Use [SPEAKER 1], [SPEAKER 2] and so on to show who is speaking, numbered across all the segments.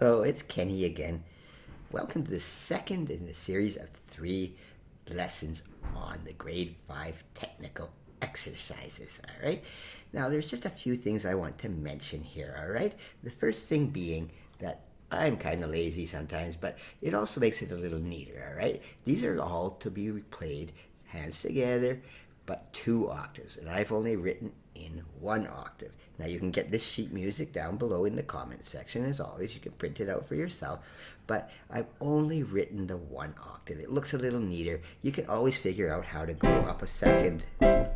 [SPEAKER 1] Hello, it's Kenny again. Welcome to the second in a series of 3 lessons on the grade 5 technical exercises, all right? Now, there's just a few things I want to mention here, all right? The first thing being that I'm kind of lazy sometimes, but it also makes it a little neater, all right? These are all to be played hands together, but 2 octaves, and I've only written in 1 octave. Now you can get this sheet music down below in the comments section. As always, you can print it out for yourself, but I've only written the 1 octave. It looks a little neater. You can always figure out how to go up a second. And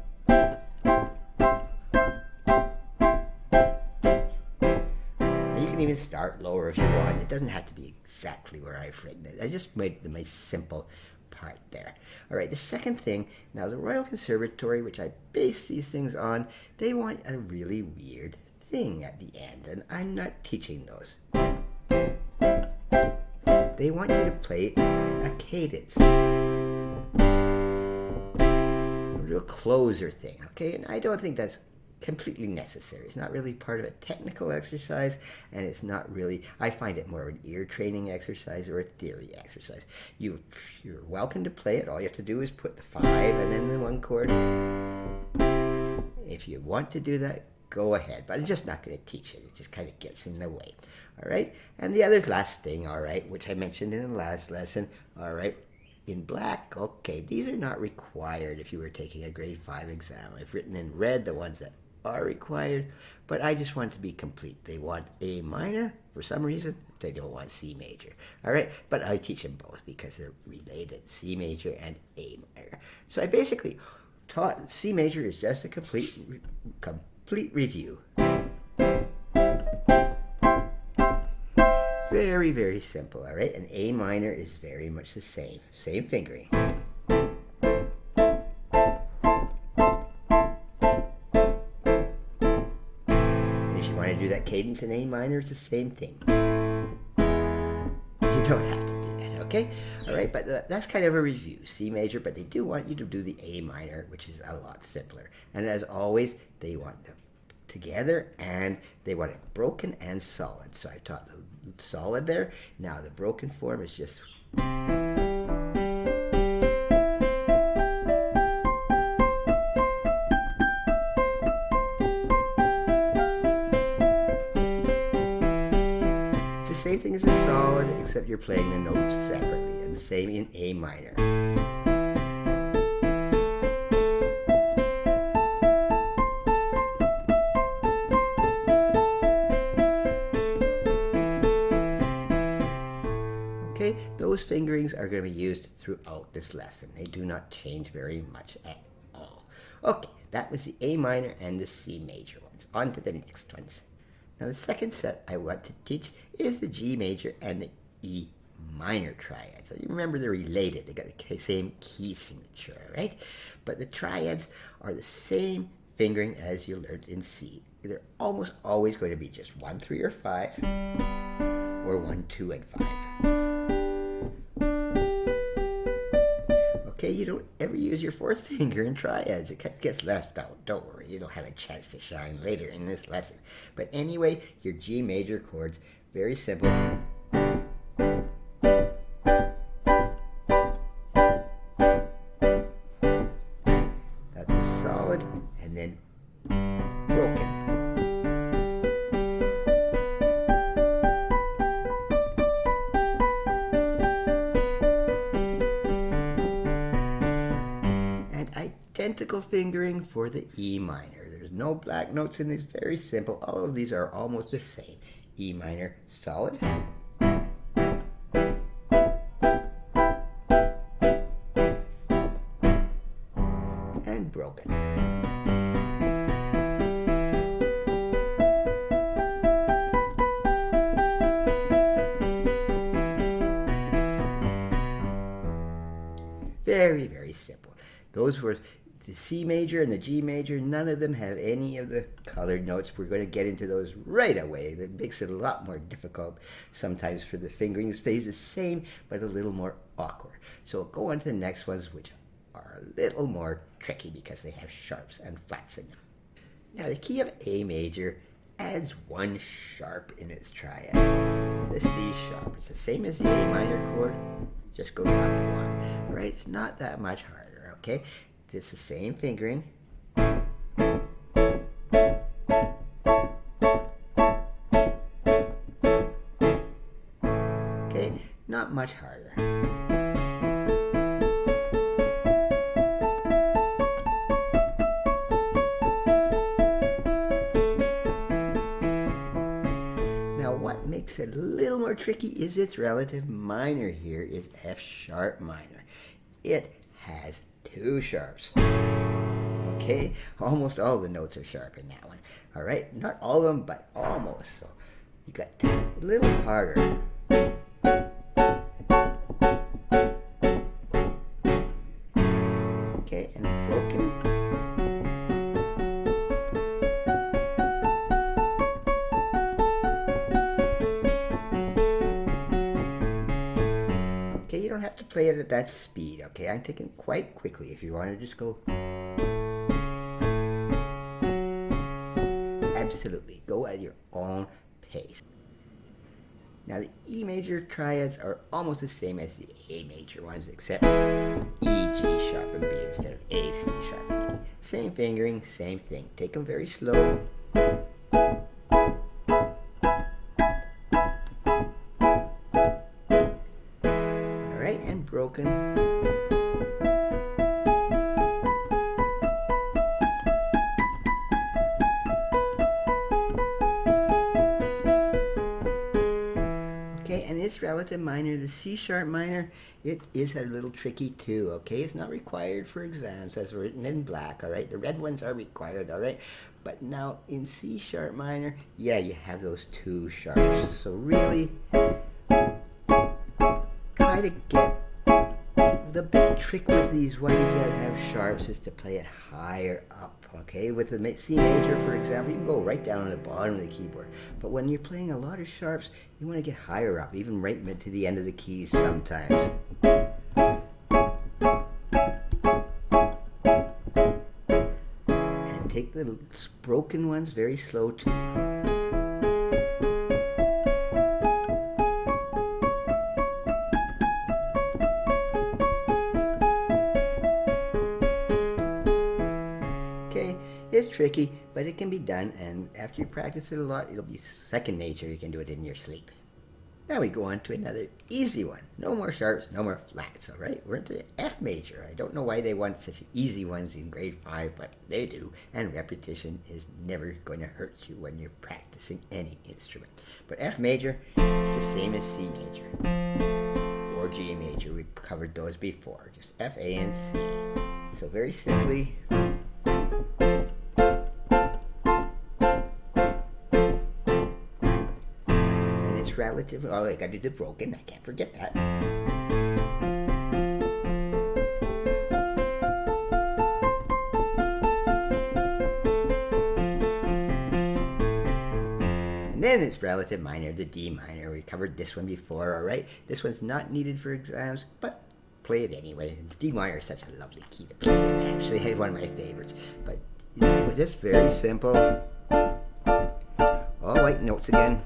[SPEAKER 1] you can even start lower if you want. It doesn't have to be exactly where I've written it. I just made the most simple part there. All right, the second thing, now the Royal Conservatory, which I base these things on, they want a really weird thing at the end, and I'm not teaching those. They want you to play a cadence, a real closer thing, okay? And I don't think that's completely necessary. It's not really part of a technical exercise, and it's not really, I find it more of an ear training exercise or a theory exercise. You're welcome to play it. All you have to do is put the 5 and then the 1 chord. If you want to do that, go ahead, but I'm just not going to teach it. It just kind of gets in the way, all right? And the other last thing, all right, which I mentioned in the last lesson, all right, in black, okay, these are not required if you were taking a grade 5 exam. I've written in red the ones that are required, but I just want to be complete. They want A minor for some reason. They don't want C major. All right, but I teach them both because they're related, C major and A minor. So I basically taught C major is just a complete review. Very, very simple, all right? And A minor is very much the same fingering. Do that cadence in A minor, it's the same thing. You don't have to do that, okay? All right, but that's kind of a review. C major, but they do want you to do the A minor, which is a lot simpler. And as always, they want them together, and they want it broken and solid. So I taught the solid there. Now the broken form is just... Same thing as a solid, except you're playing the notes separately, and the same in A minor. Okay, those fingerings are going to be used throughout this lesson. They do not change very much at all. Okay, that was the A minor and the C major ones. On to the next ones. Now the second set I want to teach is the G major and the E minor triads. So you remember they're related. They got the same key signature, right? But the triads are the same fingering as you learned in C. They're almost always going to be just 1, 3, or 5, or 1, 2, and 5. Okay, you don't ever use your 4th finger in triads. It gets left out. Don't worry, it'll have a chance to shine later in this lesson. But anyway, your G major chords, very simple. That's a solid, and then broken. Identical fingering for the E minor. There's no black notes in these. Very simple. All of these are almost the same. E minor, solid. And broken. Very, very simple. Those were the C major and the G major. None of them have any of the colored notes. We're going to get into those right away. That makes it a lot more difficult sometimes for the fingering. It stays the same, but a little more awkward. So we'll go on to the next ones, which are a little more tricky because they have sharps and flats in them. Now the key of A major adds one sharp in its triad. The C sharp. It's the same as the A minor chord, just goes up one. All right, it's not that much harder, okay? It's the same fingering. Okay, not much harder. What makes it a little more tricky is its relative minor here is F sharp minor. It has two sharps. Okay, almost all the notes are sharp in that one. All right, not all of them, but almost. So you got a little harder. Okay, and broken. You don't have to play it at that speed, okay? I'm taking quite quickly if you want to just go. Absolutely, go at your own pace. Now the E major triads are almost the same as the A major ones, except E, G sharp and B instead of A, C sharp and E. Same fingering, same thing. Take them very slow. And broken. Okay, and its relative minor, the C sharp minor, it is a little tricky too, okay? It's not required for exams as written in black, all right? The red ones are required, all right? But now in C sharp minor, yeah, you have those two sharps. So really try to get the big trick with these ones that have sharps is to play it higher up, okay? With the C major, for example, you can go right down on the bottom of the keyboard. But when you're playing a lot of sharps, you want to get higher up, even right mid to the end of the keys sometimes. And take the broken ones very slow too. It's tricky, but it can be done, and after you practice it a lot, it'll be second nature. You can do it in your sleep. Now we go on to another easy one. No more sharps, no more flats, all right? We're into F major. I don't know why they want such easy ones in grade 5, but they do, and repetition is never going to hurt you when you're practicing any instrument. But F major is the same as C major or G major. We've covered those before, just F, A, and C. So very simply, relative. Oh, I got to do the broken. I can't forget that. And then it's relative minor, the D minor. We covered this one before, all right? This one's not needed for exams, but play it anyway. The D minor is such a lovely key to play in, actually. It's one of my favorites. But it's just very simple. All white notes again.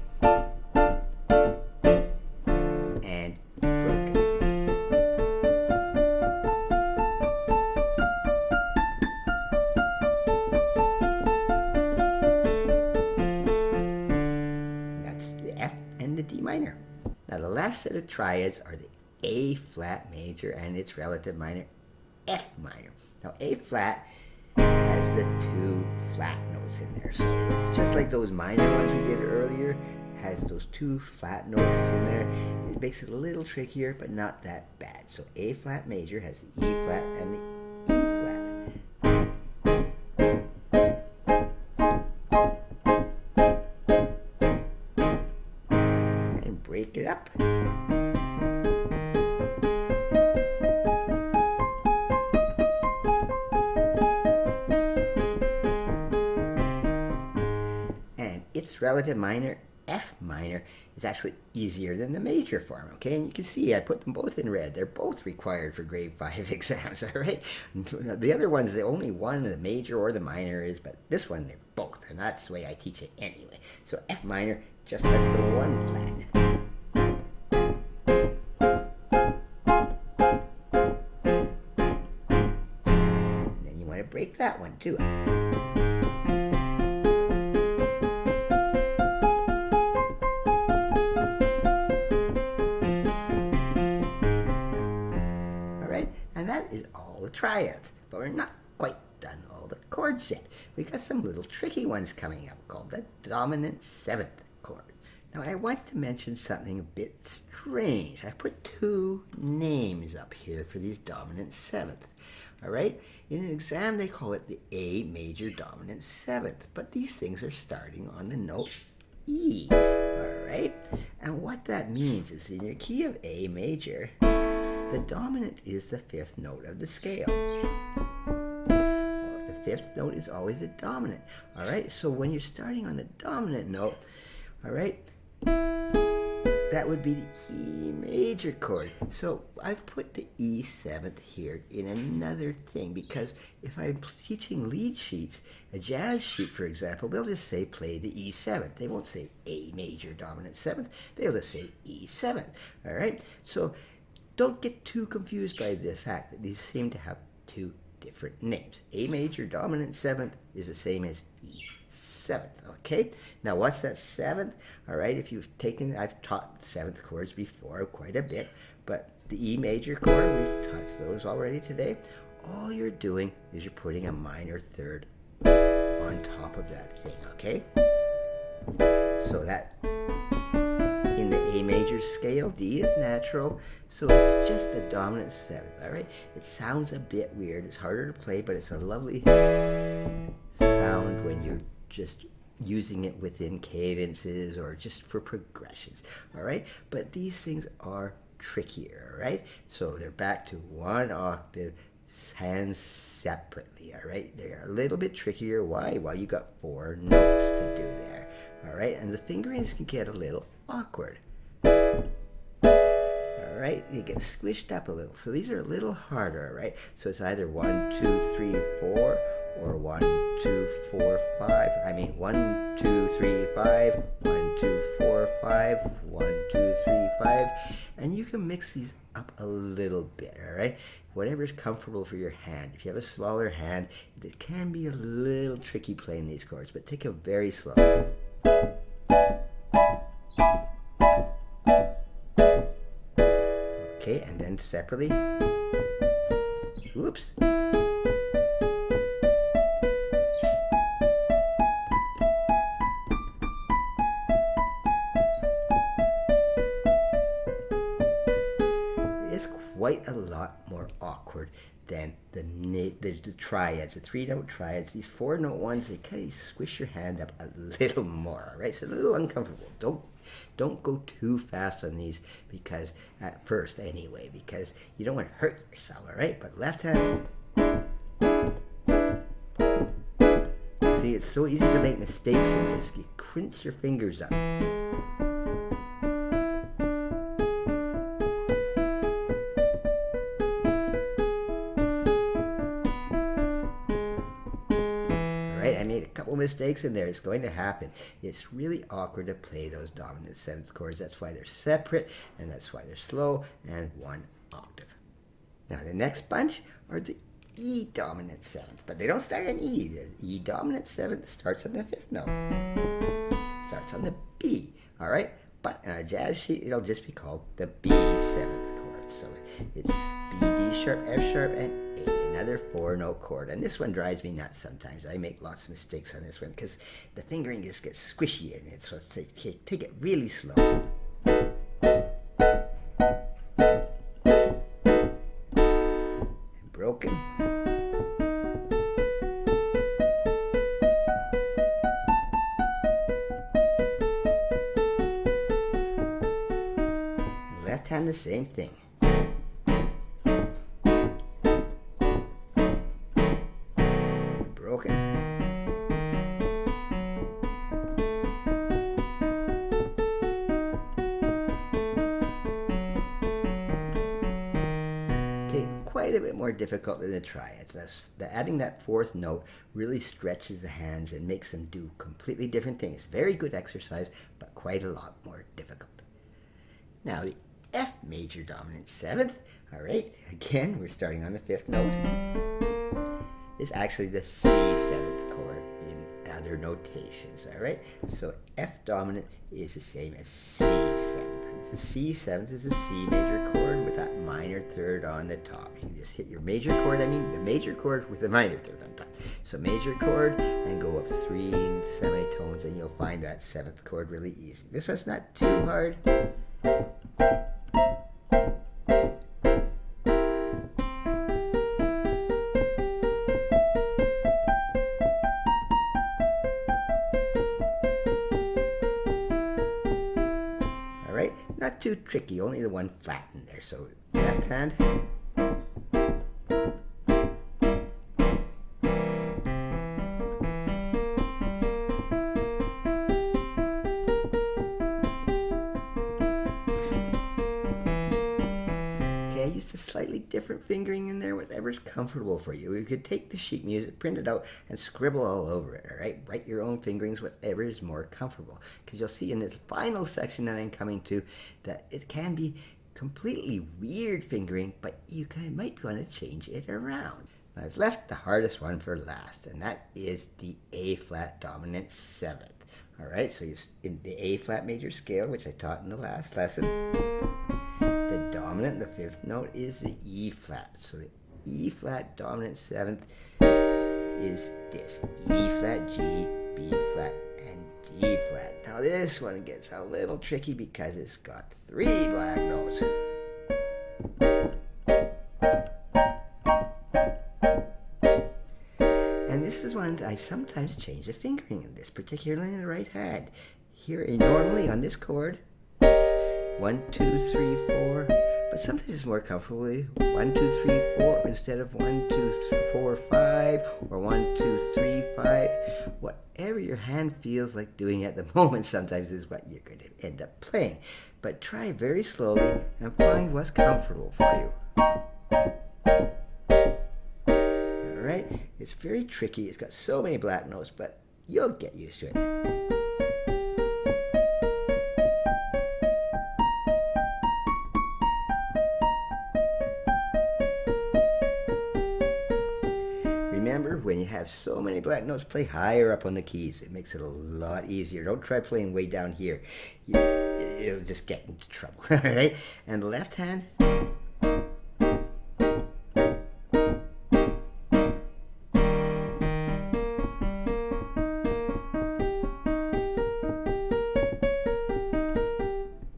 [SPEAKER 1] Now the last set of triads are the A flat major and its relative minor, F minor. Now A flat has the two flat notes in there, so it's just like those minor ones we did earlier, has those two flat notes in there. It makes it a little trickier, but not that bad. So A flat major has the E flat and the E flat. Break it up. And its relative minor, F minor is actually easier than the major form, okay? And you can see I put them both in red. They're both required for grade 5 exams, all right? The other ones, the only one, the major or the minor is, but this one, they're both, and that's the way I teach it anyway. So F minor just has the one flat. And then you want to break that one too. And that is all the triads, but we're not quite done all the chords yet. We got some little tricky ones coming up called the dominant seventh chords. Now I want to mention something a bit strange. I put two names up here for these dominant seventh. All right, in an exam they call it the A major dominant seventh, but these things are starting on the note E. All right, and what that means is in your key of A major, the dominant is the fifth note of the scale. The fifth note is always the dominant. All right, so when you're starting on the dominant note, all right, that would be the E major chord. So I've put the E seventh here in another thing because if I'm teaching lead sheets, a jazz sheet, for example, they'll just say play the E seventh. They won't say A major dominant seventh. They'll just say E seventh. All right, so don't get too confused by the fact that these seem to have two different names. A major dominant seventh is the same as E seventh, okay? Now what's that seventh? All right, if you've taken, I've taught seventh chords before quite a bit, but the E major chord, we've taught those already today. All you're doing is you're putting a minor third on top of that thing, okay? So that in the A major scale, D is natural, so it's just the dominant seventh, all right? It sounds a bit weird. It's harder to play, but it's a lovely sound when you're just using it within cadences or just for progressions, all right? But these things are trickier, all right? So they're back to one octave, hands separately, all right? They're a little bit trickier. Why? Well, you got 4 notes to do there, all right? And the fingerings can get a little awkward. All right, you get squished up a little. So these are a little harder, right? So it's either 1, 2, 3, 4, or 1, 2, 4, 5. I mean 1, 2, 3, 5, 1, 2, 4, 5, 1, 2, 3, 5. And you can mix these up a little bit, all right? Whatever's comfortable for your hand. If you have a smaller hand, it can be a little tricky playing these chords, but take it very slow. Okay, and then separately. Oops. It's quite a lot more awkward than the triads, the 3-note triads. These 4-note ones, they kind of squish your hand up a little more, right? So a little uncomfortable. Don't go too fast on these because at first anyway, because you don't want to hurt yourself, all right? But left hand, see, it's so easy to make mistakes in this. You crunch your fingers up. I made a couple mistakes in there. It's going to happen. It's really awkward to play those dominant seventh chords. That's why they're separate, and that's why they're slow and 1 octave. Now the next bunch are the E dominant seventh, but they don't start on E. The E dominant seventh starts on the 5th note. Starts on the B, all right? But in a jazz sheet, it'll just be called the B seventh chord. So it's B, D sharp, F sharp, and A, another 4-note chord. And this one drives me nuts sometimes. I make lots of mistakes on this one because the fingering just gets squishy in it. So take it really slow. And broken. And left hand the same thing. Broken. quite a bit more difficult than the triads. Adding that fourth note really stretches the hands and makes them do completely different things. Very good exercise, but quite a lot more difficult. Now the F major dominant seventh, all right, again, we're starting on the fifth note, is actually the C seventh chord in other notations, all right? So F dominant is the same as C seventh. The C seventh is a C major chord with that minor third on the top. You can just hit your major chord, the major chord with the minor third on top. So major chord and go up 3 semitones and you'll find that seventh chord really easy. This one's not too hard. Not too tricky, only the one flat in there. So left hand. Okay, I used a slightly different fingering in there, whatever's comfortable for you. You could take the sheet music, print it out, and scribble all over it, all right? Write your own fingerings, whatever is more comfortable. Because you'll see in this final section that I'm coming to that it can be completely weird fingering, but you might want to change it around. Now, I've left the hardest one for last, and that is the A flat dominant seventh. All right, so in the A flat major scale, which I taught in the last lesson, the dominant, the fifth note, is the E flat. So the E flat dominant seventh is this: E flat, G, B flat, and D flat. Now this one gets a little tricky because it's got 3 black notes. And this is one I sometimes change the fingering in this, particularly in the right hand. Here, normally on this chord, 1, 2, 3, 4, but sometimes it's more comfortable 1, 2, 3, 4 instead of 1, 2, 3, 4, 5, or 1, 2, 3, 5. Whatever your hand feels like doing at the moment sometimes is what you're going to end up playing. But try very slowly and find what's comfortable for you. All right, it's very tricky. It's got so many black notes, but you'll get used to it. Remember, when you have so many black notes, play higher up on the keys. It makes it a lot easier. Don't try playing way down here. You'll just get into trouble. All right? And the left hand.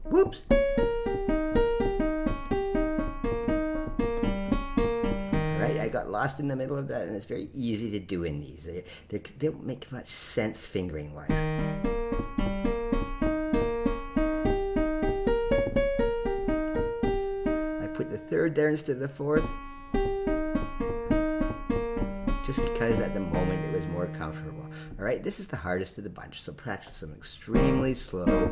[SPEAKER 1] Whoops. I got lost in the middle of that, and it's very easy to do in these. They don't make much sense fingering-wise. I put the third there instead of the fourth, just because at the moment it was more comfortable. All right, this is the hardest of the bunch, so practice them extremely slow.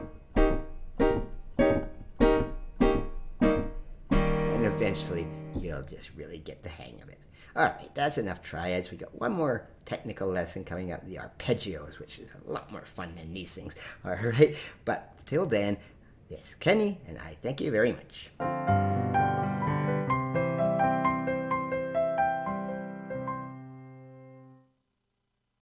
[SPEAKER 1] And eventually, you'll just really get the hang of it. All right, that's enough triads. We got one more technical lesson coming up, the arpeggios, which is a lot more fun than these things. All right, but till then, this is Kenny, and I thank you very much.